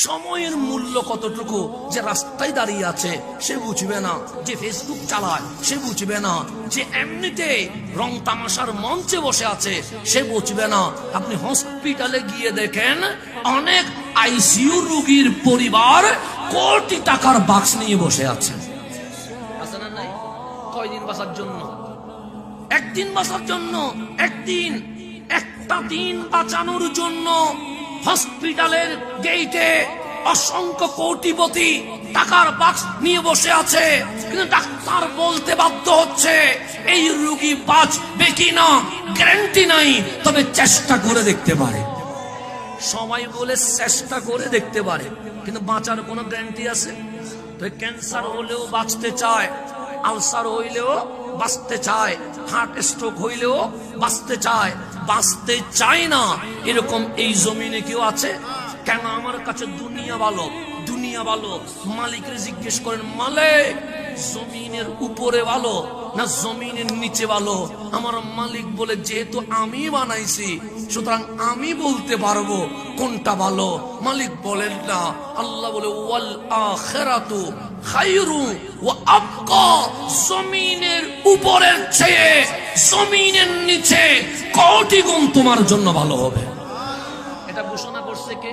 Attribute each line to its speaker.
Speaker 1: সময়ের মূল্য কতটুকু। যে রাস্তায় দাঁড়িয়ে আছে সে বুঝবে না, যে ফেসবুক চালায় সে বুঝবে না, যে এমনিতে রং তামাশার মঞ্চে বসে আছে সে বুঝবে না। আপনি হসপিটালে গিয়ে দেখেন অনেক আইসিইউ রোগীর পরিবার কোটি টাকার বাক্স নিয়ে বসে আছে। আছে না নাই? কয়দিন বাঁচার জন্য? একদিন বাঁচার জন্য। একদিন, একটা দিন বাঁচানোর জন্য হসপিটালের গেইটে অসংখ্য কোটিপতি টাকার বাক্স নিয়ে বসে আছে, কিন্তু ডাক্তার বলতে বাধ্য হচ্ছে এই রোগী বাঁচবে কিনা গ্যারান্টি নাই, তবে চেষ্টা করে দেখতে পারে। সবাই বলে চেষ্টা করে দেখতে পারে, কিন্তু বাঁচার কোনো গ্যারান্টি আছে? তো ক্যান্সার হলেও বাঁচতে চায়, আলসার হইলেও বাঁচতে চায়, হার্ট স্ট্রোক হইলেও বাঁচতে চায়। বাঁচতে চায় না এরকম এই জমিনে কেউ আছে? কেন আমার কাছে দুনিয়া ভালো, দুনিয়া ভালো। মালিকের জিজ্ঞেস করেন, মালিক জমিনের উপরে ভালো না জমিনের নিচে ভালো? আমার মালিক বলে, যেহেতু আমি বানাইছি সুতরাং আমি বলতে পারবো কোনটা ভালো। মালিক বলেন না, আল্লাহ বলে ওয়াল আখিরাতু খায়রু ওয়া আবকা। জমিনের উপরের চেয়ে জমিনের নিচে কোটি গুণ তোমার জন্য ভালো হবে। এটা ঘোষণা করছে কে?